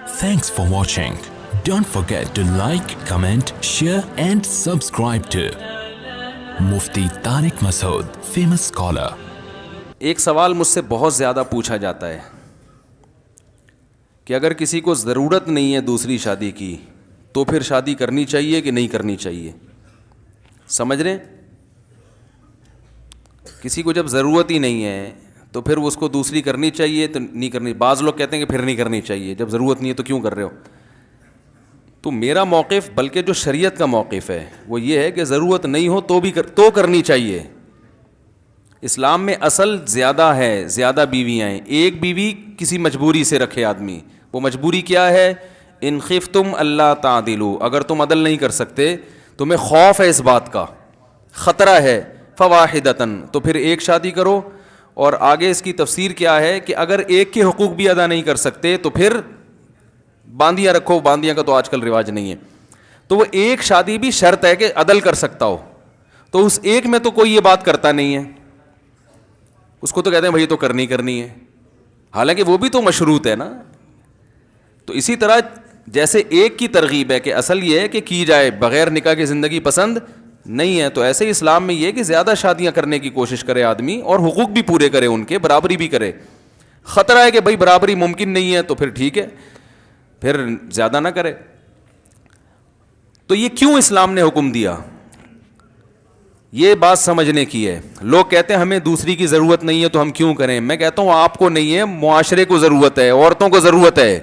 Thanks for watching. Don't forget to like, comment, share and subscribe to Mufti Tariq Masood, famous scholar. ایک سوال مجھ سے بہت زیادہ پوچھا جاتا ہے کہ اگر کسی کو ضرورت نہیں ہے دوسری شادی کی تو پھر شادی کرنی چاہیے کہ نہیں کرنی چاہیے. سمجھ رہے ہیں؟ کسی کو جب ضرورت ہی نہیں ہے تو پھر اس کو دوسری کرنی چاہیے تو نہیں کرنی. بعض لوگ کہتے ہیں کہ پھر نہیں کرنی چاہیے, جب ضرورت نہیں ہے تو کیوں کر رہے ہو. تو میرا موقف, بلکہ جو شریعت کا موقف ہے وہ یہ ہے کہ ضرورت نہیں ہو تو بھی تو کرنی چاہیے. اسلام میں اصل زیادہ ہے, زیادہ بیویاں ہیں. ایک بیوی کسی مجبوری سے رکھے آدمی, وہ مجبوری کیا ہے؟ ان خفتم اللہ تعدلوا, اگر تم عدل نہیں کر سکتے, تمہیں خوف ہے اس بات کا, خطرہ ہے, فواحدتن, تو پھر ایک شادی کرو. اور آگے اس کی تفسیر کیا ہے کہ اگر ایک کے حقوق بھی ادا نہیں کر سکتے تو پھر باندیاں رکھو. باندیاں کا تو آج کل رواج نہیں ہے. تو وہ ایک شادی بھی شرط ہے کہ عدل کر سکتا ہو. تو اس ایک میں تو کوئی یہ بات کرتا نہیں ہے, اس کو تو کہتے ہیں بھائی تو کرنی ہے, حالانکہ وہ بھی تو مشروط ہے نا. تو اسی طرح جیسے ایک کی ترغیب ہے کہ اصل یہ ہے کہ کی جائے, بغیر نکاح کی زندگی پسند نہیں ہے, تو ایسے ہی اسلام میں یہ کہ زیادہ شادیاں کرنے کی کوشش کرے آدمی اور حقوق بھی پورے کرے, ان کے برابری بھی کرے. خطرہ ہے کہ بھائی برابری ممکن نہیں ہے تو پھر ٹھیک ہے, پھر زیادہ نہ کرے. تو یہ کیوں اسلام نے حکم دیا, یہ بات سمجھنے کی ہے. لوگ کہتے ہیں ہمیں دوسری کی ضرورت نہیں ہے تو ہم کیوں کریں. میں کہتا ہوں آپ کو نہیں ہے, معاشرے کو ضرورت ہے, عورتوں کو ضرورت ہے.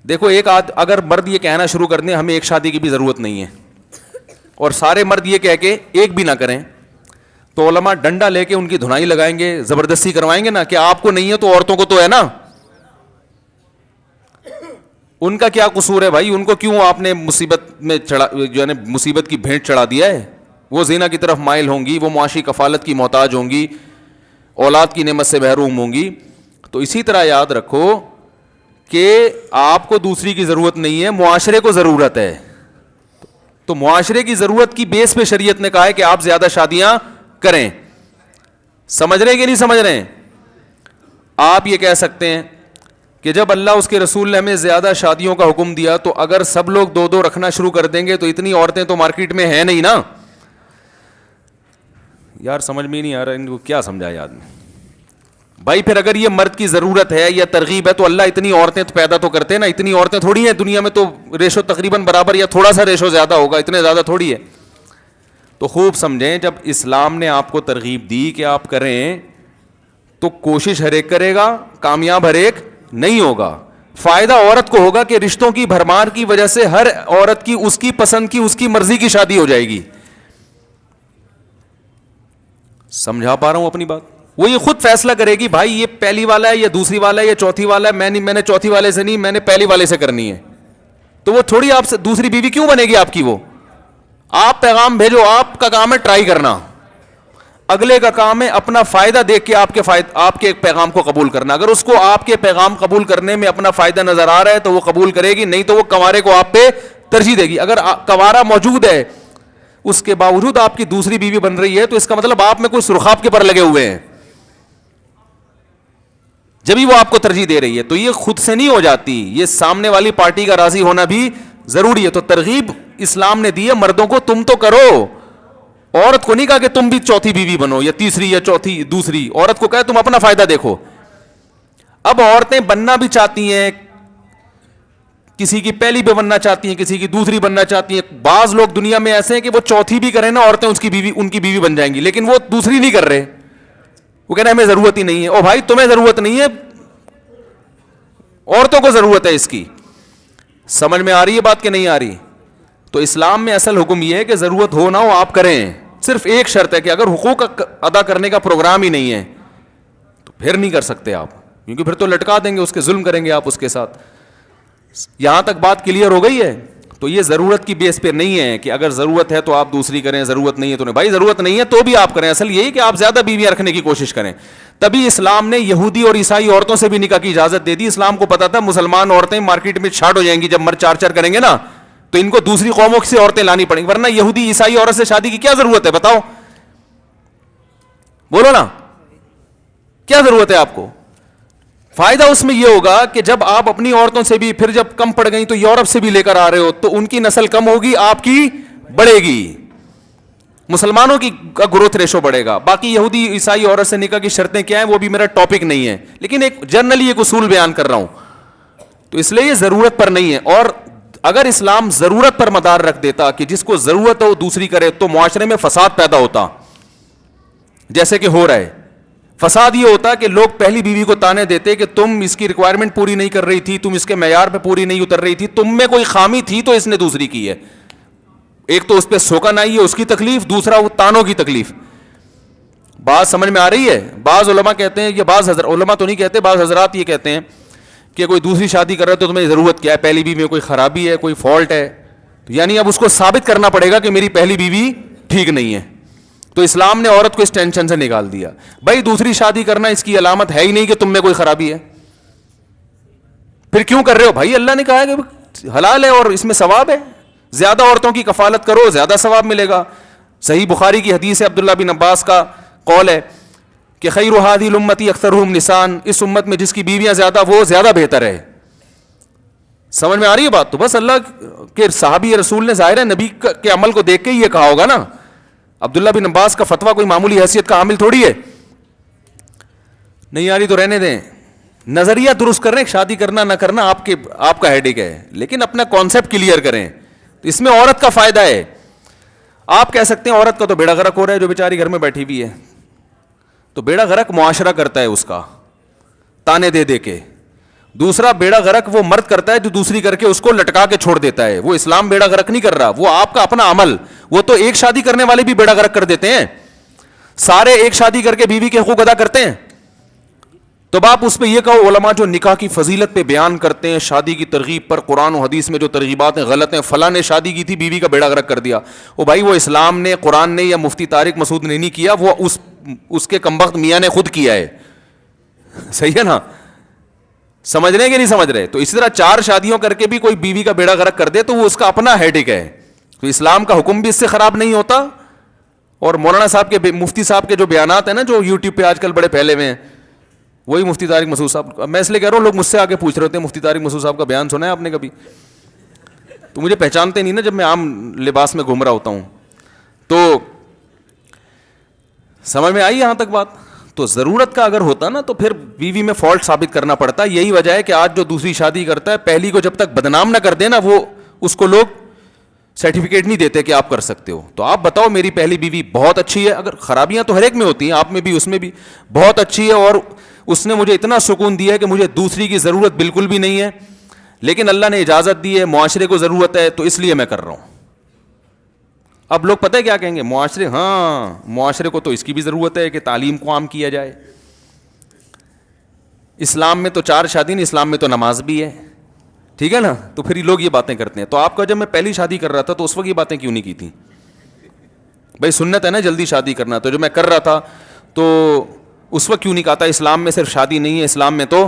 دیکھو اگر مرد یہ کہنا شروع کر دیں ہمیں ایک شادی کی بھی ضرورت نہیں ہے, اور سارے مرد یہ کہہ کے ایک بھی نہ کریں, تو علماء ڈنڈا لے کے ان کی دھنائی لگائیں گے, زبردستی کروائیں گے نا کہ آپ کو نہیں ہے تو عورتوں کو تو ہے نا. ان کا کیا قصور ہے بھائی, ان کو کیوں آپ نے مصیبت میں جو ہے نا مصیبت کی بھینٹ چڑھا دیا ہے. وہ زنا کی طرف مائل ہوں گی, وہ معاشی کفالت کی محتاج ہوں گی, اولاد کی نعمت سے محروم ہوں گی. تو اسی طرح یاد رکھو کہ آپ کو دوسری کی ضرورت نہیں ہے, معاشرے کو ضرورت ہے. تو معاشرے کی ضرورت کی بیس پہ شریعت نے کہا ہے کہ آپ زیادہ شادیاں کریں. سمجھ رہے ہیں کہ نہیں سمجھ رہے ہیں؟ آپ یہ کہہ سکتے ہیں کہ جب اللہ اس کے رسول نے ہمیں زیادہ شادیوں کا حکم دیا تو اگر سب لوگ دو دو رکھنا شروع کر دیں گے تو اتنی عورتیں تو مارکیٹ میں ہیں نہیں نا. یار سمجھ میں ہی نہیں آ رہا ان کو کیا سمجھائے آدمی. بھائی پھر اگر یہ مرد کی ضرورت ہے یا ترغیب ہے تو اللہ اتنی عورتیں تو پیدا تو کرتے ہیں نا. اتنی عورتیں تھوڑی ہیں دنیا میں, تو ریشو تقریباً برابر یا تھوڑا سا ریشو زیادہ ہوگا, اتنے زیادہ تھوڑی ہے. تو خوب سمجھیں, جب اسلام نے آپ کو ترغیب دی کہ آپ کریں تو کوشش ہر ایک کرے گا, کامیاب ہر ایک نہیں ہوگا. فائدہ عورت کو ہوگا کہ رشتوں کی بھرمار کی وجہ سے ہر عورت کی اس کی پسند کی اس کی مرضی کی شادی ہو جائے گی. سمجھا پا رہا ہوں اپنی بات؟ وہ یہ خود فیصلہ کرے گی بھائی یہ پہلی والا ہے یا دوسری والا ہے یا چوتھی والا ہے, میں نے چوتھی والے سے نہیں, میں نے پہلی والے سے کرنی ہے. تو وہ تھوڑی آپ سے دوسری بیوی کیوں بنے گی آپ کی. وہ آپ پیغام بھیجو, آپ کا کام ہے ٹرائی کرنا, اگلے کا کام ہے اپنا فائدہ دیکھ کے آپ کے پیغام کو قبول کرنا. اگر اس کو آپ کے پیغام قبول کرنے میں اپنا فائدہ نظر آ رہا ہے تو وہ قبول کرے گی, نہیں تو وہ کنوارے کو آپ پہ ترجیح دے گی. اگر کنوارا موجود ہے اس کے باوجود آپ کی دوسری بیوی بن رہی ہے تو اس کا مطلب آپ میں کوئی سرخاب کے پر لگے ہوئے ہیں, جبھی وہ آپ کو ترجیح دے رہی ہے. تو یہ خود سے نہیں ہو جاتی, یہ سامنے والی پارٹی کا راضی ہونا بھی ضروری ہے. تو ترغیب اسلام نے دی ہے مردوں کو, تم تو کرو. عورت کو نہیں کہا کہ تم بھی چوتھی بیوی بنو یا تیسری یا چوتھی دوسری. عورت کو کہا تم اپنا فائدہ دیکھو. اب عورتیں بننا بھی چاہتی ہیں, کسی کی پہلی بھی بننا چاہتی ہیں, کسی کی دوسری بننا چاہتی ہیں. بعض لوگ دنیا میں ایسے ہیں کہ وہ چوتھی بھی کریں نا عورتیں ان کی بیوی بن جائیں گی, لیکن وہ دوسری نہیں کر رہے. وہ کہنا ہمیں ضرورت ہی نہیں ہے. او بھائی تمہیں ضرورت نہیں ہے, عورتوں کو ضرورت ہے اس کی. سمجھ میں آ رہی ہے بات کہ نہیں آ رہی؟ تو اسلام میں اصل حکم یہ ہے کہ ضرورت ہو نہ ہو آپ کریں. صرف ایک شرط ہے کہ اگر حقوق ادا کرنے کا پروگرام ہی نہیں ہے تو پھر نہیں کر سکتے آپ, کیونکہ پھر تو لٹکا دیں گے, اس کے ظلم کریں گے آپ اس کے ساتھ. یہاں تک بات کلیئر ہو گئی ہے؟ تو یہ ضرورت کی بیس پہ نہیں ہے کہ اگر ضرورت ہے تو آپ دوسری کریں, ضرورت نہیں ہے تو نہیں. بھائی ضرورت نہیں ہے تو بھی آپ کریں, اصل یہی کہ آپ زیادہ بیویاں رکھنے کی کوشش کریں. تبھی اسلام نے یہودی اور عیسائی عورتوں سے بھی نکاح کی اجازت دے دی. اسلام کو پتا تھا مسلمان عورتیں مارکیٹ میں چھاٹ ہو جائیں گی جب مرد چار چار کریں گے نا, تو ان کو دوسری قوموں سے عورتیں لانی پڑیں گی, ورنہ یہودی عیسائی عورت سے شادی کی کیا ضرورت ہے بتاؤ, بولو نا کیا ضرورت ہے آپ کو. فائدہ اس میں یہ ہوگا کہ جب آپ اپنی عورتوں سے بھی پھر جب کم پڑ گئی تو یورپ سے بھی لے کر آ رہے ہو تو ان کی نسل کم ہوگی, آپ کی بڑھے گی, مسلمانوں کی کا گروتھ ریشو بڑھے گا. باقی یہودی عیسائی عورت سے نکاح کی شرطیں کیا ہیں وہ بھی میرا ٹاپک نہیں ہے, لیکن ایک جنرلی ایک اصول بیان کر رہا ہوں. تو اس لیے یہ ضرورت پر نہیں ہے. اور اگر اسلام ضرورت پر مدار رکھ دیتا کہ جس کو ضرورت ہو دوسری کرے تو معاشرے میں فساد پیدا ہوتا, جیسے کہ ہو رہا ہے. فساد یہ ہوتا کہ لوگ پہلی بیوی کو تانے دیتے کہ تم اس کی ریکوائرمنٹ پوری نہیں کر رہی تھی, تم اس کے معیار پہ پوری نہیں اتر رہی تھی, تم میں کوئی خامی تھی تو اس نے دوسری کی ہے. ایک تو اس پہ سوکن آئی ہے اس کی تکلیف, دوسرا وہ تانوں کی تکلیف. بات سمجھ میں آ رہی ہے؟ بعض علماء کہتے ہیں, یہ بعض علماء تو نہیں کہتے, بعض حضرات یہ کہتے ہیں کہ کوئی دوسری شادی کر رہا ہے تو تمہیں ضرورت کیا ہے, پہلی بیوی میں کوئی خرابی ہے, کوئی فالٹ ہے, یعنی اب اس کو ثابت کرنا پڑے گا کہ میری پہلی بیوی ٹھیک نہیں ہے. تو اسلام نے عورت کو اس ٹینشن سے نکال دیا. بھائی دوسری شادی کرنا اس کی علامت ہے ہی نہیں کہ تم میں کوئی خرابی ہے, پھر کیوں کر رہے ہو؟ بھائی اللہ نے کہا ہے کہ حلال ہے اور اس میں ثواب ہے, زیادہ عورتوں کی کفالت کرو زیادہ ثواب ملے گا. صحیح بخاری کی حدیث ہے, عبداللہ بن عباس کا قول ہے کہ خیر ہذہ الامتی اکثرہم نساء, اس امت میں جس کی بیویاں زیادہ وہ زیادہ بہتر ہے. سمجھ میں آ رہی ہے بات؟ تو بس اللہ کے صحابی رسول نے ظاہر ہے نبی کے عمل کو دیکھ کے ہی یہ کہا ہوگا نا. عبداللہ بن عباس کا فتویٰ کوئی معمولی حیثیت کا حامل تھوڑی ہے. نہیں آ رہی تو رہنے دیں, نظریہ درست کر رہے ہیں, شادی کرنا نہ کرنا آپ کا ہیڈیک ہے, لیکن اپنا کانسیپٹ کلیئر کریں. اس میں عورت کا فائدہ ہے. آپ کہہ سکتے ہیں عورت کا تو بیڑا غرق ہو رہا ہے جو بیچاری گھر میں بیٹھی ہوئی ہے, تو بیڑا غرق معاشرہ کرتا ہے اس کا تانے دے دے کے. دوسرا بیڑا غرق وہ مرد کرتا ہے جو دوسری کر کے اس کو لٹکا کے چھوڑ دیتا ہے. وہ اسلام بیڑا غرق نہیں کر رہا, وہ آپ کا اپنا عمل. وہ تو ایک شادی کرنے والے بھی بیڑا غرق کر دیتے ہیں, سارے ایک شادی کر کے بیوی کے حقوق ادا کرتے ہیں. تو آپ اس پہ یہ کہو علماء جو نکاح کی فضیلت پہ بیان کرتے ہیں, شادی کی ترغیب پر قرآن و حدیث میں جو ترغیبات ہیں غلط ہیں, فلاں نے شادی کی تھی بیوی کا بیڑا غرق کر دیا. او بھائی وہ اسلام نے, قرآن نے یا مفتی طارق مسعود نے نہیں کیا, وہ اس کے کمبخت میاں نے خود کیا ہے. صحیح ہے نا؟ سمجھ رہے ہیں کہ نہیں سمجھ رہے؟ تو اسی طرح 4 شادیوں کر کے بھی کوئی بیوی کا بیڑا غرق کر دے تو وہ اس کا اپنا ہیڈک ہے. تو اسلام کا حکم بھی اس سے خراب نہیں ہوتا. اور مولانا صاحب کے, مفتی صاحب کے جو بیانات ہیں نا جو یوٹیوب پہ آج کل بڑے پھیلے ہوئے ہیں, وہی مفتی طارق مسعود صاحب. میں اس لیے کہہ رہا ہوں لوگ مجھ سے آگے پوچھ رہے ہوتے ہیں مفتی طارق مسعود صاحب کا بیان سنا ہے آپ نے کبھی؟ تو مجھے پہچانتے نہیں نا جب میں عام لباس میں گھوم رہا ہوتا ہوں. تو سمجھ میں آئی یہاں تک بات؟ تو ضرورت کا اگر ہوتا نا تو پھر بیوی میں فالٹ ثابت کرنا پڑتا. یہی وجہ ہے کہ آج جو دوسری شادی کرتا ہے پہلی کو جب تک بدنام نہ کر دے نا, وہ اس کو لوگ سرٹیفکیٹ نہیں دیتے کہ آپ کر سکتے ہو. تو آپ بتاؤ میری پہلی بیوی بہت اچھی ہے, اگر خرابیاں تو ہر ایک میں ہوتی ہیں, آپ میں بھی اس میں بھی, بہت اچھی ہے اور اس نے مجھے اتنا سکون دیا ہے کہ مجھے دوسری کی ضرورت بالکل بھی نہیں ہے, لیکن اللہ نے اجازت دی ہے, معاشرے کو ضرورت ہے تو اس لیے میں کر رہا ہوں. اب لوگ پتہ ہے کیا کہیں گے؟ معاشرے کو تو اس کی بھی ضرورت ہے کہ تعلیم کو عام کیا جائے. اسلام میں تو 4 شادی نہیں, اسلام میں تو نماز بھی ہے, ٹھیک ہے نا؟ تو پھر لوگ یہ باتیں کرتے ہیں. تو آپ کا جب میں پہلی شادی کر رہا تھا تو اس وقت یہ باتیں کیوں نہیں کی تھی؟ بھائی سنت ہے نا جلدی شادی کرنا, تو جو میں کر رہا تھا تو اس وقت کیوں نہیں کہا تھا اسلام میں صرف شادی نہیں ہے, اسلام میں تو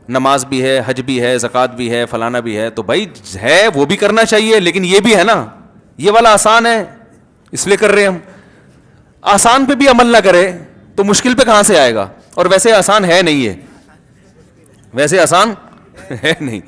نماز بھی ہے, حج بھی ہے, زکوٰۃ بھی ہے, فلانا بھی ہے. تو بھائی ہے وہ بھی کرنا چاہیے, لیکن یہ بھی ہے نا, یہ والا آسان ہے اس لیے کر رہے ہیں ہم. آسان پہ بھی عمل نہ کرے تو مشکل پہ کہاں سے آئے گا؟ اور ویسے آسان ہے نہیں ہے, ویسے آسان ہے نہیں.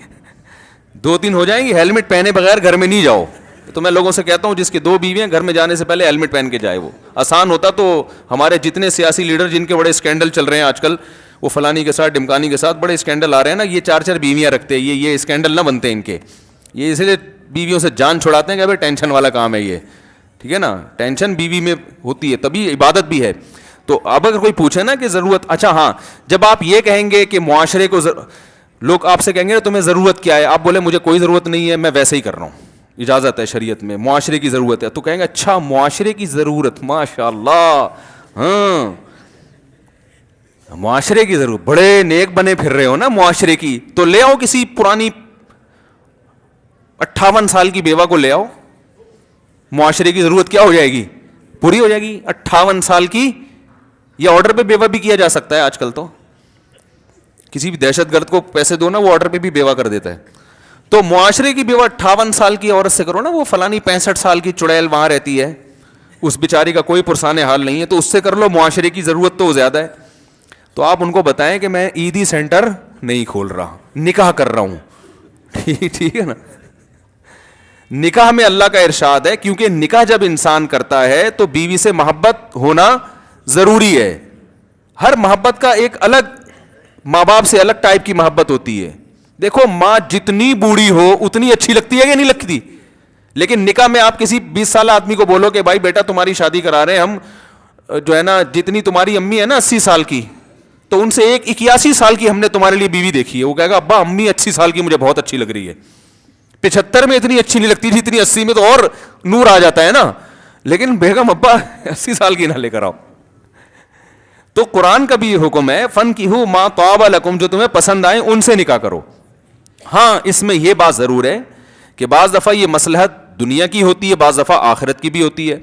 2-3 ہو جائیں گی. ہیلمٹ پہنے بغیر گھر میں نہیں جاؤ. تو میں لوگوں سے کہتا ہوں جس کی 2 بیویاں گھر میں جانے سے پہلے ہیلمٹ پہن کے جائے. وہ آسان ہوتا تو ہمارے جتنے سیاسی لیڈر جن کے بڑے اسکینڈل چل رہے ہیں آج کل, وہ فلانی کے ساتھ ڈمکانی کے ساتھ بڑے اسکینڈل آ رہے ہیں نا, یہ 4 بیویاں رکھتے ہیں, یہ اسکینڈل نہ بنتے ان کے. یہ اس لیے بیویوں سے جان چھڑاتے ہیں کہ بھائی ٹینشن والا کام ہے یہ, ٹھیک ہے نا؟ ٹینشن بیوی میں ہوتی ہے تبھی عبادت بھی ہے. تو اب اگر کوئی پوچھے نا کہ ضرورت, اچھا ہاں, جب آپ یہ کہیں گے کہ معاشرے کو لوگ آپ سے کہیں گے تمہیں ضرورت کیا ہے, آپ بولے مجھے کوئی ضرورت نہیں ہے, میں ویسے ہی کر رہا ہوں, اجازت ہے شریعت میں, معاشرے کی ضرورت ہے, تو کہیں گے اچھا معاشرے کی ضرورت, ماشاء اللہ, ہاں معاشرے کی ضرورت, بڑے نیک بنے پھر رہے ہو نا معاشرے کی, تو لے آؤ کسی پرانی 58 سال کی بیوہ کو لے آؤ, معاشرے کی ضرورت کیا ہو جائے گی؟ پوری ہو جائے گی. 58 سال کی, یہ آرڈر پہ بیوہ بھی کیا جا سکتا ہے آج کل. تو کسی بھی دہشت گرد کو پیسے دو نا, وہ آرڈر پہ بھی بیوہ کر دیتا ہے. تو معاشرے کی بیوہ 58 سال کی عورت سے کرو نا, وہ فلانی 65 سال کی چڑیل وہاں رہتی ہے, اس بیچاری کا کوئی پرسان حال نہیں ہے, تو اس سے کر لو, معاشرے کی ضرورت تو زیادہ ہے. تو آپ ان کو بتائیں کہ میں عیدی سینٹر نہیں کھول رہا, نکاح کر رہا ہوں. ٹھیک ہے نا. نکاح میں اللہ کا ارشاد ہے, کیونکہ نکاح جب انسان کرتا ہے تو بیوی سے محبت ہونا ضروری ہے. ہر محبت کا ایک الگ, ماں باپ سے الگ ٹائپ کی محبت ہوتی ہے. دیکھو ماں جتنی بوڑھی ہو اتنی اچھی لگتی ہے کہ نہیں لگتی, لیکن نکاح میں آپ کسی 20 سالہ آدمی کو بولو کہ بھائی بیٹا تمہاری شادی کرا رہے ہیں ہم, جو ہے نا جتنی تمہاری امی ہے نا 80 سال کی, تو ان سے ایک 81 سال کی ہم نے تمہارے لیے بیوی دیکھی ہے. وہ کہے گا ابا امی 80 سال کی مجھے بہت اچھی لگ رہی ہے, 75 میں اتنی اچھی نہیں لگتی تھی, اتنی 80 میں تو اور نور آ جاتا ہے نا, لیکن بیگم ابا 80 سال کی نہ لے کر آؤ. تو قرآن کا بھی یہ حکم ہے, فَانْكِحُوا مَا طَابَ لَكُمْ, جو تمہیں پسند آئیں ان سے نکاح کرو. ہاں اس میں یہ بات ضرور ہے کہ بعض دفعہ یہ مصلحت دنیا کی ہوتی ہے, بعض دفعہ آخرت کی بھی ہوتی ہے,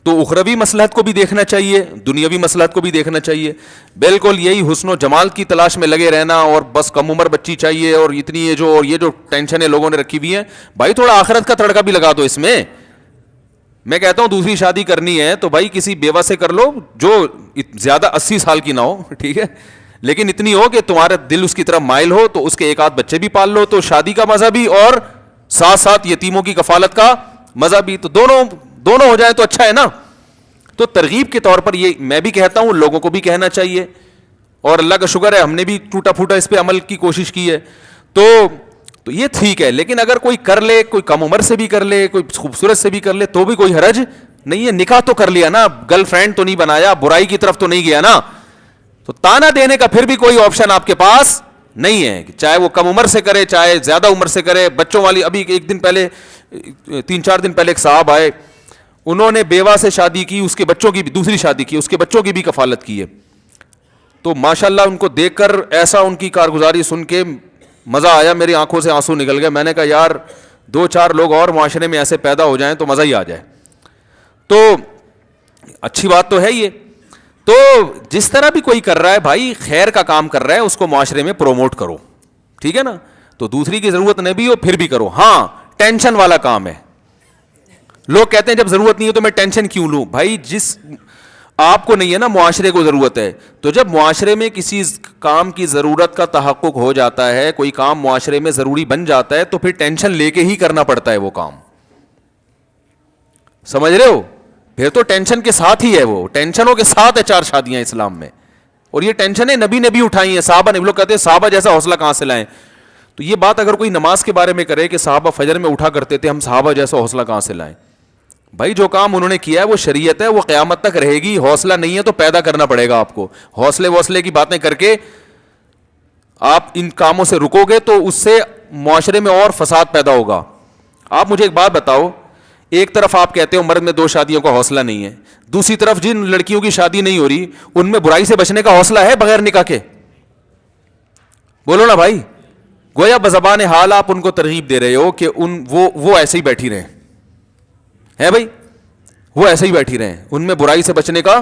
تو اخروی مصلحت کو بھی دیکھنا چاہیے, دنیاوی مصلحت کو بھی دیکھنا چاہیے. بالکل یہی حسن و جمال کی تلاش میں لگے رہنا اور بس کم عمر بچی چاہیے اور اتنی یہ جو ٹینشنیں لوگوں نے رکھی ہوئی ہیں, بھائی تھوڑا آخرت کا تڑکا بھی لگا دو اس میں. میں کہتا ہوں دوسری شادی کرنی ہے تو بھائی کسی بیوہ سے کر لو جو زیادہ 80 سال کی نہ ہو, ٹھیک ہے, لیکن اتنی ہو کہ تمہارا دل اس کی طرف مائل ہو, تو اس کے ایک آدھ بچے بھی پال لو, تو شادی کا مزہ بھی اور ساتھ ساتھ یتیموں کی کفالت کا مزہ بھی, تو دونوں ہو جائے تو اچھا ہے نا. تو ترغیب کے طور پر یہ میں بھی کہتا ہوں, لوگوں کو بھی کہنا چاہیے, اور اللہ کا شکر ہے ہم نے بھی ٹوٹا پھوٹا اس پہ عمل کی کوشش کی ہے. تو یہ ٹھیک ہے, لیکن اگر کوئی کر لے, کوئی کم عمر سے بھی کر لے, کوئی خوبصورت سے بھی کر لے, تو بھی کوئی حرج نہیں ہے. نکاح تو کر لیا نا, گرل فرینڈ تو نہیں بنایا, برائی کی طرف تو نہیں گیا نا. تو تانا دینے کا پھر بھی کوئی آپشن آپ کے پاس نہیں ہے, چاہے وہ کم عمر سے کرے چاہے زیادہ عمر سے کرے. بچوں والی, ابھی ایک دن پہلے 3-4 دن پہلے ایک صاحب آئے, انہوں نے بیوہ سے شادی کی, اس کے بچوں کی بھی دوسری شادی کی, اس کے بچوں کی بھی کفالت کی ہے. تو ماشاءاللہ ان کو دیکھ کر ایسا ان کی کارگزاری سن کے مزہ آیا, میری آنکھوں سے آنسو نکل گئے. میں نے کہا یار 2-4 لوگ اور معاشرے میں ایسے پیدا ہو جائیں تو مزہ ہی آ جائے. تو اچھی بات تو ہے یہ. تو جس طرح بھی کوئی کر رہا ہے بھائی, خیر کا کام کر رہا ہے, اس کو معاشرے میں پروموٹ کرو, ٹھیک ہے نا. تو دوسری کی ضرورت نہیں بھی ہو پھر بھی کرو. ہاں ٹینشن والا کام ہے. لوگ کہتے ہیں جب ضرورت نہیں ہے تو میں ٹینشن کیوں لوں. بھائی جس آپ کو نہیں ہے نا, معاشرے کو ضرورت ہے, تو جب معاشرے میں کسی کام کی ضرورت کا تحقق ہو جاتا ہے, کوئی کام معاشرے میں ضروری بن جاتا ہے, تو پھر ٹینشن لے کے ہی کرنا پڑتا ہے وہ کام. سمجھ رہے ہو, پھر تو ٹینشن کے ساتھ ہی ہے, وہ ٹینشنوں کے ساتھ ہے 4 شادیاں اسلام میں. اور یہ ٹینشنیں نبی نے بھی اٹھائی ہیں, صحابہ نے. لوگ کہتے ہیں صحابہ جیسا حوصلہ کہاں سے لائیں. تو یہ بات اگر کوئی نماز کے بارے میں کرے کہ صحابہ فجر میں اٹھا کرتے تھے, ہم صحابہ جیسا حوصلہ کہاں سے لائیں. بھائی جو کام انہوں نے کیا ہے وہ شریعت ہے, وہ قیامت تک رہے گی. حوصلہ نہیں ہے تو پیدا کرنا پڑے گا آپ کو. حوصلے کی باتیں کر کے آپ ان کاموں سے رکو گے تو اس سے معاشرے میں اور فساد پیدا ہوگا. آپ مجھے ایک بات بتاؤ, ایک طرف آپ کہتے ہو مرد میں 2 شادیوں کا حوصلہ نہیں ہے, دوسری طرف جن لڑکیوں کی شادی نہیں ہو رہی ان میں برائی سے بچنے کا حوصلہ ہے بغیر نکاح کے؟ بولو نا بھائی. گویا بزبان حال آپ ان کو ترغیب دے رہے ہو کہ وہ ایسے ہی بیٹھی رہیں. ہے بھائی, وہ ایسے ہی بیٹھی رہیں, ان میں برائی سے بچنے کا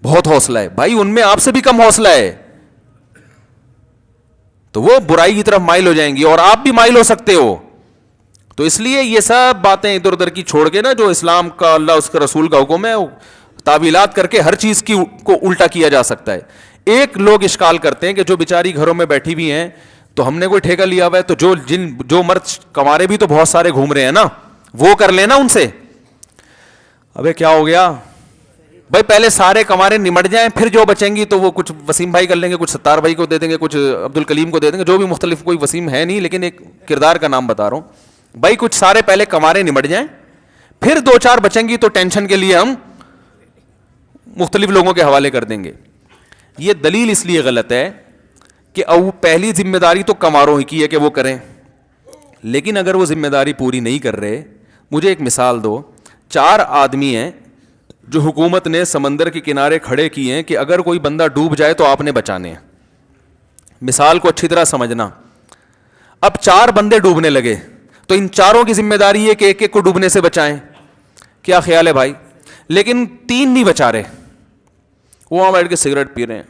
بہت حوصلہ ہے. بھائی ان میں آپ سے بھی کم حوصلہ ہے, تو وہ برائی کی طرف مائل ہو جائیں گی اور آپ بھی مائل ہو سکتے ہو. تو اس لیے یہ سب باتیں ادھر ادھر کی چھوڑ کے نا, جو اسلام کا اللہ اس کے رسول کا حکم ہے, تعویلات کر کے ہر چیز کو الٹا کیا جا سکتا ہے. ایک لوگ اشکال کرتے ہیں کہ جو بیچاری گھروں میں بیٹھی ہوئی ہیں تو ہم نے کوئی ٹھیکہ لیا ہوا ہے, تو جو مرد کمارے بھی تو بہت سارے گھوم رہے ہیں نا, وہ کر لینا ان سے. ابے کیا ہو گیا بھائی, پہلے سارے کمارے نمٹ جائیں, پھر جو بچیں گی تو وہ کچھ وسیم بھائی کر لیں گے, کچھ ستار بھائی کو دے دیں گے, کچھ عبد الکلیم کو دے دیں گے, جو بھی مختلف. کوئی وسیم ہے نہیں لیکن ایک کردار کا نام بتا رہا ہوں. بھائی کچھ سارے پہلے کمارے نمٹ جائیں, پھر 2-4 بچیں گی تو ٹینشن کے لیے ہم مختلف لوگوں کے حوالے کر دیں گے. یہ دلیل اس لیے غلط ہے کہ پہلی ذمہ داری تو کماروں ہی کی ہے کہ وہ کریں, لیکن اگر وہ ذمہ داری پوری نہیں کر رہے. مجھے ایک مثال دو, 4 آدمی ہیں جو حکومت نے سمندر کے کنارے کھڑے کیے ہیں کہ اگر کوئی بندہ ڈوب جائے تو آپ نے بچانے ہیں. مثال کو اچھی طرح سمجھنا. اب 4 بندے ڈوبنے لگے تو ان 4 کی ذمہ داری ہے کہ ایک کو ڈوبنے سے بچائیں. کیا خیال ہے بھائی؟ لیکن 3 نہیں بچا رہے, وہ وہاں بیٹھ کے سگریٹ پی رہے ہیں,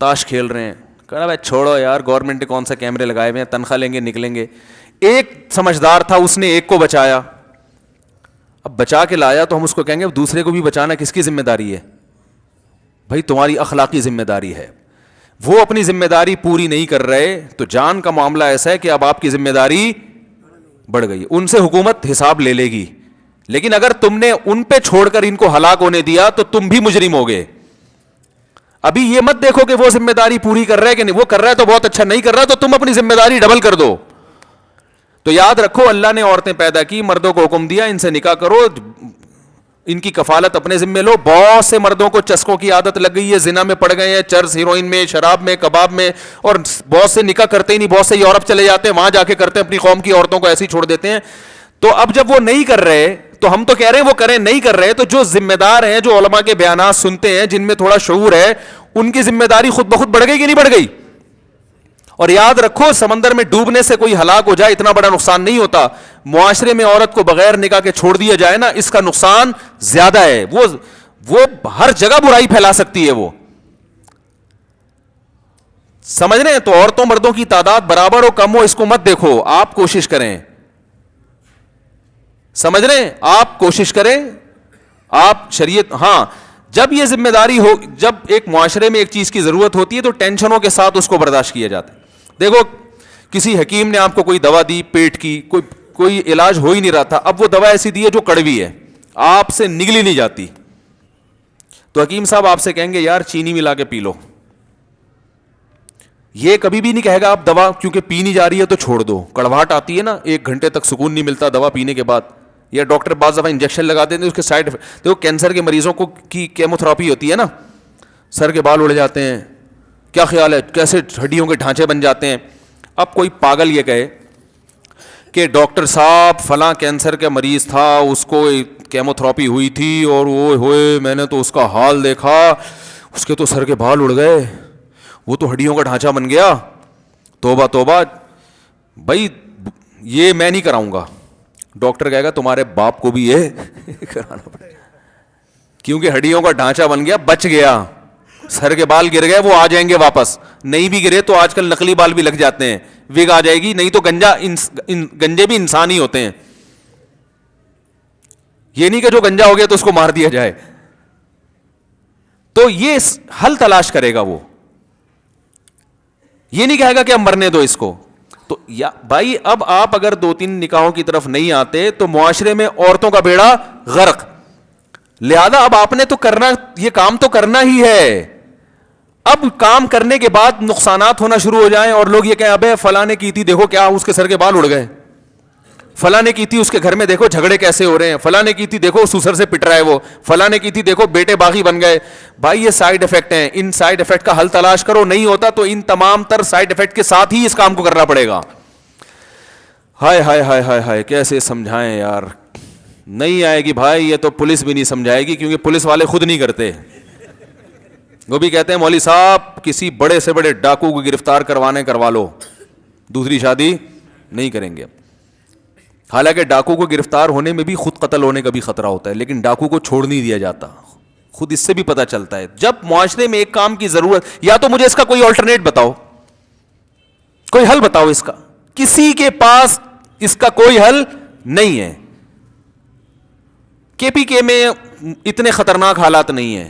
تاش کھیل رہے ہیں. کہنا بھائی چھوڑو یار, گورنمنٹ نے کون سا کیمرے لگائے ہوئے ہیں, تنخواہ لیں گے نکلیں گے. ایک سمجھدار تھا, اس نے ایک کو بچایا. اب بچا کے لایا تو ہم اس کو کہیں گے دوسرے کو بھی بچانا کس کی ذمہ داری ہے؟ بھائی تمہاری اخلاقی ذمہ داری ہے. وہ اپنی ذمہ داری پوری نہیں کر رہے تو جان کا معاملہ ایسا ہے کہ اب آپ کی ذمہ داری بڑھ گئی. ان سے حکومت حساب لے لے گی, لیکن اگر تم نے ان پہ چھوڑ کر ان کو ہلاک ہونے دیا تو تم بھی مجرم ہوگے. ابھی یہ مت دیکھو کہ وہ ذمہ داری پوری کر رہا ہے کہ نہیں, وہ کر رہا ہے تو بہت اچھا, نہیں کر رہا تو تم اپنی ذمہ داری ڈبل کر دو. تو یاد رکھو, اللہ نے عورتیں پیدا کی, مردوں کو حکم دیا ان سے نکاح کرو, ان کی کفالت اپنے ذمہ لو. بہت سے مردوں کو چسکوں کی عادت لگ گئی ہے, زنا میں پڑ گئے ہیں, چرس, ہیروئن میں, شراب میں, کباب میں, اور بہت سے نکاح کرتے ہی نہیں. بہت سے یورپ چلے جاتے ہیں, وہاں جا کے کرتے ہیں, اپنی قوم کی عورتوں کو ایسے ہی چھوڑ دیتے ہیں. تو اب جب وہ نہیں کر رہے تو ہم تو کہہ رہے ہیں وہ کریں, نہیں کر رہے تو جو ذمہ دار ہیں, جو علماء کے بیانات سنتے ہیں, جن میں تھوڑا شعور ہے, ان کی ذمہ داری خود بخود بڑھ گئی کہ نہیں بڑھ گئی. اور یاد رکھو, سمندر میں ڈوبنے سے کوئی ہلاک ہو جائے اتنا بڑا نقصان نہیں ہوتا. معاشرے میں عورت کو بغیر نکاح کے چھوڑ دیا جائے نا, اس کا نقصان زیادہ ہے. وہ ہر جگہ برائی پھیلا سکتی ہے. وہ سمجھ رہے ہیں؟ تو عورتوں مردوں کی تعداد برابر ہو کم ہو اس کو مت دیکھو, آپ کوشش کریں. سمجھ رہے ہیں؟ آپ کوشش کریں, آپ شریعت. ہاں, جب یہ ذمہ داری ہو, جب ایک معاشرے میں ایک چیز کی ضرورت ہوتی ہے تو ٹینشنوں کے ساتھ اس کو برداشت کیا جاتا ہے. دیکھو, کسی حکیم نے آپ کو کوئی دوا دی پیٹ کی, کوئی علاج ہو ہی نہیں رہا تھا, اب وہ دوا ایسی دی ہے جو کڑوی ہے, آپ سے نگلی نہیں جاتی, تو حکیم صاحب آپ سے کہیں گے یار چینی ملا کے پی لو. یہ کبھی بھی نہیں کہے گا آپ دوا کیونکہ پی نہیں جا رہی ہے تو چھوڑ دو. کڑواہٹ آتی ہے نا, 1 گھنٹے تک سکون نہیں ملتا دوا پینے کے بعد, یا ڈاکٹر بعض دفعہ انجیکشن لگا دیتے ہیں, اس کے سائڈ افیکٹ. دیکھو کینسر کے مریضوں کو کی کیموتھراپی ہوتی ہے نا, سر کے بال اڑ جاتے ہیں, کیا خیال ہے کیسے ہڈیوں کے ڈھانچے بن جاتے ہیں. اب کوئی پاگل یہ کہے کہ ڈاکٹر صاحب فلاں کینسر کا مریض تھا, اس کو کیموتھراپی ہوئی تھی اور وہ ہوئے میں نے تو اس کا حال دیکھا, اس کے تو سر کے بال اڑ گئے, وہ تو ہڈیوں کا ڈھانچہ بن گیا. توبہ توبہ بھائی, یہ میں نہیں کراؤں گا. ڈاکٹر کہے گا تمہارے باپ کو بھی یہ کرانا پڑے گا, کیونکہ ہڈیوں کا ڈھانچہ بن گیا, بچ گیا. سر کے بال گر گئے وہ آ جائیں گے واپس, نہیں بھی گرے تو آج کل نقلی بال بھی لگ جاتے ہیں, وگ آ جائے گی. نہیں تو گنجے بھی انسان ہی ہوتے ہیں, یہ نہیں کہ جو گنجا ہو گیا تو اس کو مار دیا جائے. تو یہ حل تلاش کرے گا, وہ یہ نہیں کہے گا کہ اب مرنے دو اس کو. تو یا بھائی اب آپ اگر 2-3 نکاحوں کی طرف نہیں آتے تو معاشرے میں عورتوں کا بیڑا غرق. لہذا اب آپ نے تو کرنا, یہ کام تو کرنا ہی ہے. اب کام کرنے کے بعد نقصانات ہونا شروع ہو جائیں اور لوگ یہ کہیں ابے فلاں نے کی تھی دیکھو کیا اس کے سر کے بال اڑ گئے, فلاں نے کی تھی اس کے گھر میں دیکھو جھگڑے کیسے ہو رہے ہیں, فلاں نے کی تھی دیکھو سسر سے پٹ رہا ہے وہ, فلاں نے کی تھی دیکھو بیٹے باغی بن گئے. بھائی یہ سائیڈ افیکٹ ہیں, ان سائیڈ افیکٹ کا حل تلاش کرو. نہیں ہوتا تو ان تمام تر سائیڈ افیکٹ کے ساتھ ہی اس کام کو کرنا پڑے گا. ہائے ہائے ہائے ہائے ہائے, کیسے سمجھائیں یار, نہیں آئے گی بھائی. یہ تو پولیس بھی نہیں سمجھائے گی کیونکہ پولیس والے خود نہیں کرتے. وہ بھی کہتے ہیں مولوی صاحب کسی بڑے سے بڑے ڈاکو کو گرفتار کروا لو, دوسری شادی نہیں کریں گے. حالانکہ ڈاکو کو گرفتار ہونے میں بھی خود قتل ہونے کا بھی خطرہ ہوتا ہے, لیکن ڈاکو کو چھوڑ نہیں دیا جاتا. خود اس سے بھی پتہ چلتا ہے جب معاشرے میں ایک کام کی ضرورت, یا تو مجھے اس کا کوئی آلٹرنیٹ بتاؤ, کوئی حل بتاؤ اس کا. کسی کے پاس اس کا کوئی حل نہیں ہے. کے پی کے میں اتنے خطرناک حالات نہیں ہیں,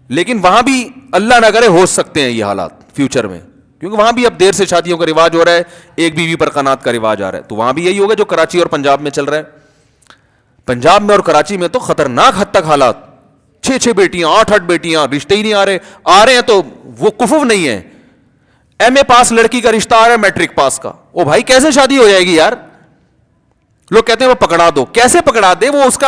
لیکن وہاں بھی اللہ نہ کرے ہو سکتے ہیں یہ حالات فیوچر میں, کیونکہ وہاں بھی اب دیر سے شادیوں کا رواج ہو رہا ہے, ایک بیوی پر قناعت کا رواج آ رہا ہے. تو وہاں بھی یہی ہوگا جو کراچی اور پنجاب میں چل رہا ہے. پنجاب میں اور کراچی میں تو خطرناک حد تک حالات, 6 بیٹیاں 8 بیٹیاں, رشتے ہی نہیں آ رہے ہیں تو وہ کفو نہیں ہے. ایم اے پاس لڑکی کا رشتہ آ رہا ہے میٹرک پاس کا, او بھائی کیسے شادی ہو جائے گی یار. لوگ کہتے ہیں وہ پکڑا دو, کیسے پکڑا دے, وہ اس کا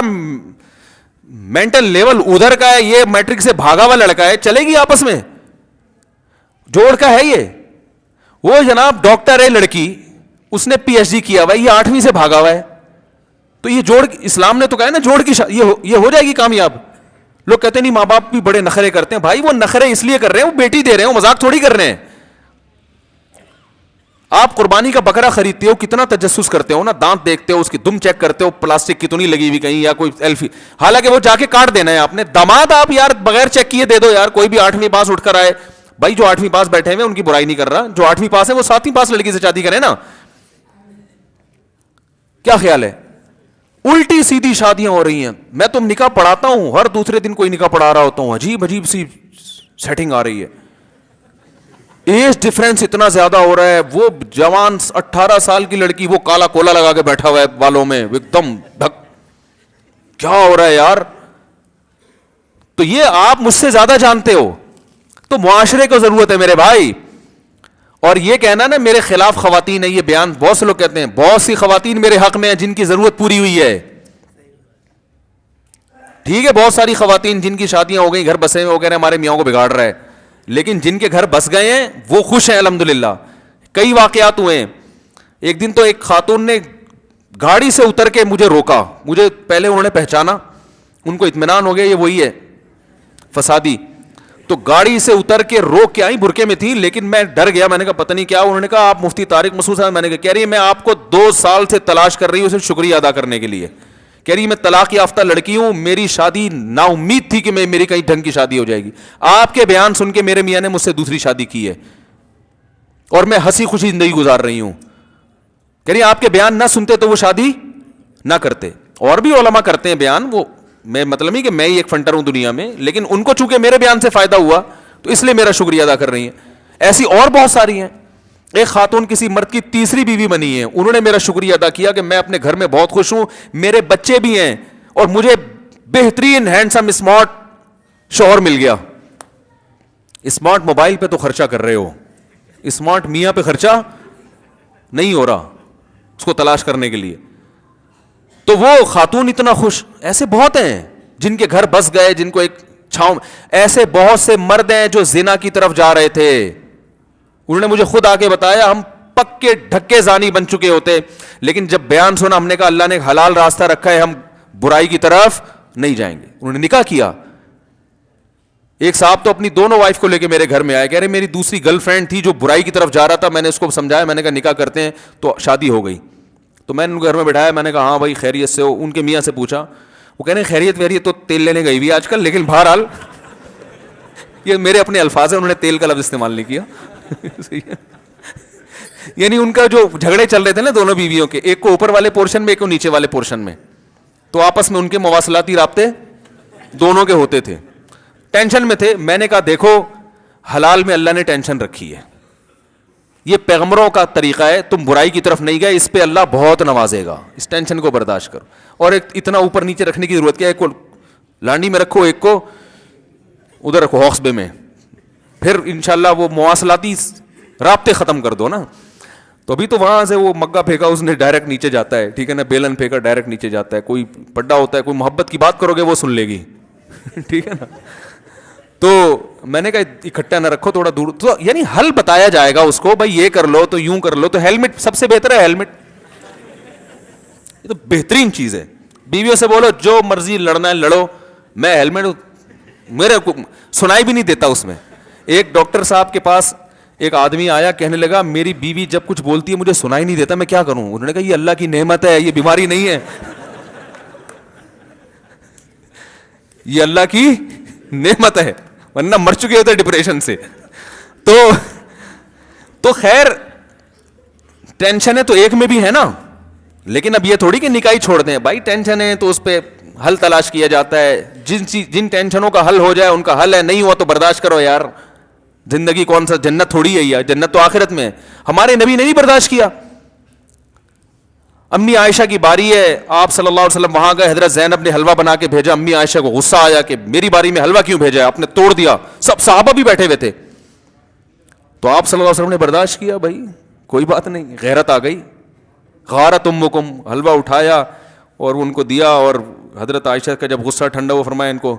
مینٹل لیول ادھر کا ہے, یہ میٹرک سے بھاگا ہوا لڑکا ہے, چلے گی آپس میں, جوڑ کا ہے یہ. وہ جناب ڈاکٹر ہے لڑکی, اس نے پی ایچ ڈی کیا ہوا ہے, یہ 8ویں سے بھاگا ہوا ہے. تو یہ جوڑ, اسلام نے تو کہا ہے نا جوڑ کی یہ ہو جائے گی کامیاب. لوگ کہتے ہیں نہیں ماں باپ بھی بڑے نخرے کرتے ہیں. بھائی وہ نخرے اس لیے کر رہے ہیں, وہ بیٹی دے رہے ہیں, وہ مذاق تھوڑی کر رہے ہیں. آپ قربانی کا بکرا خریدتے ہو, کتنا تجسس کرتے ہو نا, دانت دیکھتے ہو, اس کی دم چیک کرتے ہو, پلاسٹک کی تو نہیں لگی ہوئی کہیں یا کوئی ایلفی, حالانکہ وہ جا کے کاٹ دینا ہے آپ نے. داماد آپ یار بغیر چیک کیے دے دو یار, کوئی بھی 8ویں پاس اٹھ کر آئے. بھائی جو 8ویں پاس بیٹھے ہوئے ان کی برائی نہیں کر رہا, جو 8ویں پاس ہے وہ 7ویں پاس لڑکی سے شادی کرے نا. کیا خیال ہے؟ الٹی سیدھی شادیاں ہو رہی ہیں. میں تو نکاح پڑھاتا ہوں, ہر دوسرے دن کوئی نکاح پڑھا رہا ہوتا ہوں, عجیب عجیب سی سیٹنگ آ رہی ہے. ایج ڈفرینس اتنا زیادہ ہو رہا ہے, وہ جوان 18 سال کی لڑکی وہ کالا کولا لگا کے بیٹھا ہوا ہے بالوں میں ایک دم ڈھک, کیا ہو رہا ہے یار؟ تو یہ آپ مجھ سے زیادہ جانتے ہو, تو معاشرے کو ضرورت ہے میرے بھائی. اور یہ کہنا نا میرے خلاف خواتین ہے, یہ بیان بہت سے لوگ کہتے ہیں, بہت سی خواتین میرے حق میں ہیں جن کی ضرورت پوری ہوئی ہے. ٹھیک ہے, بہت ساری خواتین جن کی شادیاں ہو گئی, گھر بسے ہوئے, وہ کہہ رہے ہیں ہمارے میاں کو بگاڑ رہا ہے, لیکن جن کے گھر بس گئے ہیں وہ خوش ہیں الحمدللہ. کئی واقعات ہوئے ہیں. ایک دن تو ایک خاتون نے گاڑی سے اتر کے مجھے روکا, مجھے پہلے انہوں نے پہچانا, ان کو اطمینان ہو گیا یہ وہی ہے فسادی, تو گاڑی سے اتر کے روک کے آئی, برقعے میں تھی, لیکن میں ڈر گیا, میں نے کہا پتہ نہیں کیا. انہوں نے کہا آپ مفتی طارق مسعود صاحب؟ میں نے کہا, کہہ رہی ہے میں آپ کو 2 سال سے تلاش کر رہی ہوں صرف شکریہ ادا کرنے کے لیے. کہہ رہی میں طلاق یافتہ لڑکی ہوں, میری شادی نا امید تھی کہ میری کہیں ڈھنگ کی شادی ہو جائے گی, آپ کے بیان سن کے میرے میاں نے مجھ سے دوسری شادی کی ہے اور میں ہنسی خوشی زندگی گزار رہی ہوں. کہہ رہی آپ کے بیان نہ سنتے تو وہ شادی نہ کرتے. اور بھی علماء کرتے ہیں بیان, وہ میں مطلب نہیں کہ میں ہی ایک فنٹر ہوں دنیا میں, لیکن ان کو چونکہ میرے بیان سے فائدہ ہوا تو اس لیے میرا شکریہ ادا کر رہی ہیں. ایسی اور بہت ساری ہیں. ایک خاتون کسی مرد کی تیسری بیوی بنی ہے, انہوں نے میرا شکریہ ادا کیا کہ میں اپنے گھر میں بہت خوش ہوں, میرے بچے بھی ہیں اور مجھے بہترین ہینڈسم اسمارٹ شوہر مل گیا. اسمارٹ موبائل پہ تو خرچہ کر رہے ہو, اسمارٹ میاں پہ خرچہ نہیں ہو رہا اس کو تلاش کرنے کے لیے. تو وہ خاتون اتنا خوش. ایسے بہت ہیں جن کے گھر بس گئے, جن کو ایک چھاؤں. ایسے بہت سے مرد ہیں جو زنا کی طرف جا رہے تھے, انہوں نے مجھے خود آ کے بتایا ہم پکے ڈھکے زانی بن چکے ہوتے, لیکن جب بیان سنا ہم نے کہا اللہ نے ایک حلال راستہ رکھا ہے, ہم برائی کی طرف نہیں جائیں گے. انہوں نے نکاح کیا. ایک صاحب تو اپنی دونوں وائف کو لے کے میرے گھر میں آئے, کہہ رہے میری دوسری گرل فرینڈ تھی جو برائی کی طرف جا رہا تھا, میں نے اس کو سمجھایا, میں نے کہا نکاح کرتے ہیں, تو شادی ہو گئی. تو میں نے ان کو گھر میں بٹھایا, میں نے کہا ہاں بھائی خیریت سے ہو؟ ان کے میاں سے پوچھا, وہ کہہ رہے ہیں خیریت ویریت تو تیل لینے گئی ہوئی آج کل, لیکن بہرحال یہ میرے اپنے الفاظ ہیں, انہوں نے تیل کا لفظ استعمال نہیں کیا. یعنی ان کا جو جھگڑے چل رہے تھے نا دونوں بیویوں کے, ایک کو اوپر والے پورشن میں, ایک کو نیچے والے پورشن میں, تو آپس میں ان کے مواصلاتی رابطے دونوں کے ہوتے تھے, ٹینشن میں تھے. میں نے کہا دیکھو حلال میں اللہ نے ٹینشن رکھی ہے, یہ پیغمبروں کا طریقہ ہے, تم برائی کی طرف نہیں گئے, اس پہ اللہ بہت نوازے گا, اس ٹینشن کو برداشت کرو. اور ایک اتنا اوپر نیچے رکھنے کی ضرورت کیا ہے, ایک کو لانڈی میں رکھو, ایک کو ادھر رکھو ہاکسبے میں, پھر انشاءاللہ وہ مواصلاتی رابطے ختم کر دو نا. تو ابھی تو وہاں سے وہ مگا پھینکا اس نے ڈائریکٹ نیچے جاتا ہے, ٹھیک ہے نا, بیلن پھینکا ڈائریکٹ نیچے جاتا ہے. کوئی پڈا ہوتا ہے, کوئی محبت کی بات کرو گے وہ سن لے گی, ٹھیک ہے نا. تو میں نے کہا اکٹھا نہ رکھو, تھوڑا دور, تو یعنی حل بتایا جائے گا اس کو, بھائی یہ کر لو تو یوں کر لو. تو ہیلمٹ سب سے بہتر ہے, ہیلمٹ یہ تو بہترین چیز ہے. بیویوں سے بولو جو مرضی لڑنا ہے لڑو, میں ہیلمٹ, میرے کو سنائی بھی نہیں دیتا اس میں. ایک ڈاکٹر صاحب کے پاس ایک آدمی آیا, کہنے لگا میری بیوی جب کچھ بولتی ہے مجھے سنائی نہیں دیتا, میں کیا کروں؟ انہوں نے کہا یہ اللہ کی نعمت ہے, یہ بیماری نہیں ہے, یہ اللہ کی نعمت ہے, ورنہ مر چکے ہوتے ڈپریشن سے. تو خیر ٹینشن ہے تو ایک میں بھی ہے نا, لیکن اب یہ تھوڑی کہ نکاح چھوڑ دیں بھائی, ٹینشن ہے تو اس پہ حل تلاش کیا جاتا ہے. جن ٹینشنوں کا حل ہو جائے ان کا حل ہے, نہیں ہوا تو برداشت کرو یار. زندگی کون سا جنت تھوڑی ہے یار, جنت تو آخرت میں ہے. ہمارے نبی نے نہیں برداشت کیا. امی عائشہ کی باری ہے, آپ صلی اللہ علیہ وسلم وہاں گئے, حضرت زینب نے حلوہ بنا کے بھیجا, امی عائشہ کو غصہ آیا کہ میری باری میں حلوہ کیوں بھیجا ہے, آپ نے توڑ دیا. سب صحابہ بھی بیٹھے ہوئے تھے, تو آپ صلی اللہ علیہ وسلم نے برداشت کیا, بھائی کوئی بات نہیں, غیرت آ گئی. غارت امکم, حلوہ اٹھایا اور ان کو دیا, اور حضرت عائشہ کا جب غصہ ٹھنڈا وہ فرمایا ان کو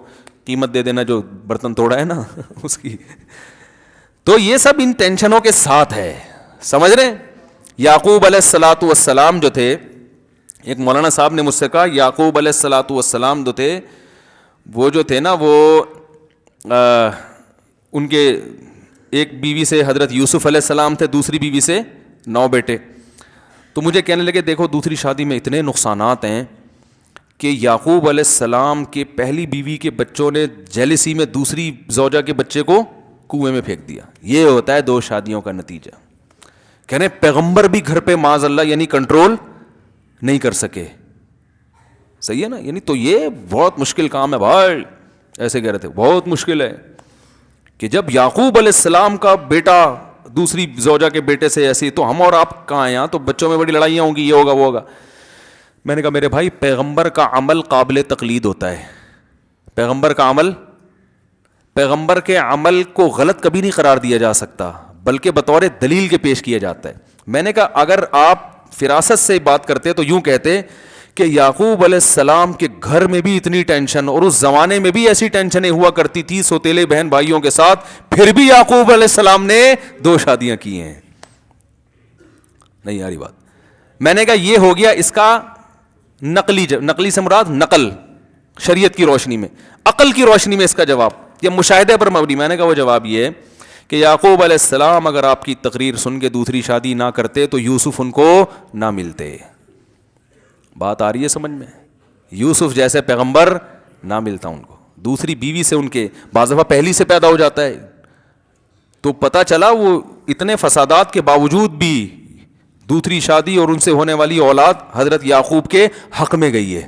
قیمت دے دینا جو برتن توڑا ہے نا اس کی. تو یہ سب ان ٹینشنوں کے ساتھ ہے, سمجھ رہے ہیں. یعقوب علیہ الصلاۃ والسلام جو تھے, ایک مولانا صاحب نے مجھ سے کہا یعقوب علیہ الصلاۃ والسلام جو تھے, وہ جو تھے نا وہ ان کے ایک بیوی سے حضرت یوسف علیہ السلام تھے, دوسری بیوی سے 9 بیٹے. تو مجھے کہنے لگے دیکھو دوسری شادی میں اتنے نقصانات ہیں کہ یعقوب علیہ السلام کے پہلی بیوی کے بچوں نے جیلسی میں دوسری زوجہ کے بچے کو کنویں میں پھینک دیا. یہ ہوتا ہے 2 شادیوں کا نتیجہ. کہنے پیغمبر بھی گھر پہ معاذ اللہ یعنی کنٹرول نہیں کر سکے. صحیح ہے نا, یعنی تو یہ بہت مشکل کام ہے بھائی. ایسے کہہ رہے تھے بہت مشکل ہے کہ جب یعقوب علیہ السلام کا بیٹا دوسری زوجہ کے بیٹے سے ایسی, تو ہم اور آپ کہاں ہیں یہاں, تو بچوں میں بڑی لڑائیاں ہوں گی, یہ ہوگا وہ ہوگا. میں نے کہا میرے بھائی پیغمبر کا عمل قابل تقلید ہوتا ہے, پیغمبر کا عمل, پیغمبر کے عمل کو غلط کبھی نہیں قرار دیا جا سکتا, بلکہ بطور دلیل کے پیش کیا جاتا ہے. میں نے کہا اگر آپ فراست سے بات کرتے تو یوں کہتے کہ یعقوب علیہ السلام کے گھر میں بھی اتنی ٹینشن, اور اس زمانے میں بھی ایسی ٹینشنیں ہوا کرتی تھی سوتیلے بہن بھائیوں کے ساتھ, پھر بھی یعقوب علیہ السلام نے 2 شادیاں کی ہیں. نہیں آ رہی بات. میں نے کہا یہ ہو گیا اس کا نقلی سے مراد نقل, شریعت کی روشنی میں, عقل کی روشنی میں اس کا جواب, یا مشاہدے پر مبنی. میں نے کہا وہ جواب یہ ہے کہ یعقوب علیہ السلام اگر آپ کی تقریر سن کے دوسری شادی نہ کرتے تو یوسف ان کو نہ ملتے. بات آ رہی ہے سمجھ میں؟ یوسف جیسے پیغمبر نہ ملتا ان کو, دوسری بیوی سے ان کے بعض دفعہ پہلی سے پیدا ہو جاتا ہے, تو پتہ چلا وہ اتنے فسادات کے باوجود بھی دوسری شادی اور ان سے ہونے والی اولاد حضرت یعقوب کے حق میں گئی ہے.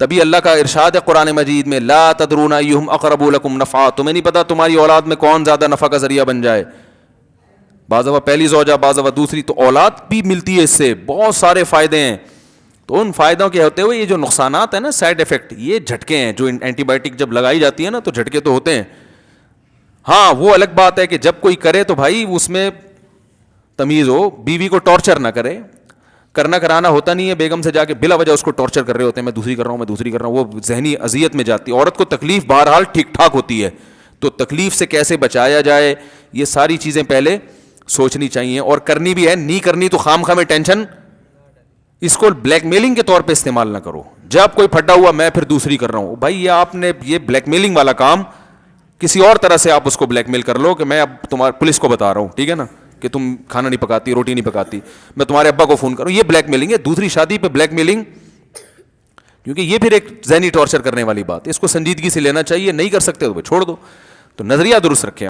تبھی اللہ کا ارشاد ہے قرآن مجید میں, لا تدرون ایہم اقرب لکم نفعا, تمہیں نہیں پتا تمہاری اولاد میں کون زیادہ نفع کا ذریعہ بن جائے. بعض دفعہ پہلی زوجہ, بعض دفعہ دوسری, تو اولاد بھی ملتی ہے اس سے, بہت سارے فائدے ہیں. تو ان فائدوں کے ہوتے ہوئے یہ جو نقصانات ہیں نا, سائڈ ایفیکٹ, یہ جھٹکے ہیں جو اینٹی بائیوٹک جب لگائی جاتی ہے نا تو جھٹکے تو ہوتے ہیں. ہاں وہ الگ بات ہے کہ جب کوئی کرے تو بھائی اس میں تمیز ہو, بیوی کو ٹارچر نہ کرے. کرنا کرانا ہوتا نہیں ہے, بیگم سے جا کے بلا وجہ اس کو ٹارچر کر رہے ہوتے ہیں, میں دوسری کر رہا ہوں, میں دوسری کر رہا ہوں, وہ ذہنی اذیت میں جاتی ہے. عورت کو تکلیف بہرحال ٹھیک ٹھاک ہوتی ہے, تو تکلیف سے کیسے بچایا جائے یہ ساری چیزیں پہلے سوچنی چاہیے, اور کرنی بھی ہے. نہیں کرنی تو خام خواہ میں ٹینشن, اس کو بلیک میلنگ کے طور پہ استعمال نہ کرو. جب کوئی پھٹا ہوا میں پھر دوسری کر رہا ہوں, بھائی یہ آپ نے یہ بلیک میلنگ والا کام کسی اور طرح سے آپ اس کو بلیک میل کر لو کہ میں اب تمہارے پولیس کو بتا رہا ہوں, ٹھیک ہے نا, کہ تم کھانا نہیں پکاتی, روٹی نہیں پکاتی, میں تمہارے ابا کو فون کروں, یہ بلیک میلنگ ہے. دوسری شادی پہ بلیک میلنگ, کیونکہ یہ پھر ایک ذہنی ٹارچر کرنے والی بات ہے, اس کو سنجیدگی سے لینا چاہیے. نہیں کر سکتے تو چھوڑ دو. تو نظریہ درست رکھیں.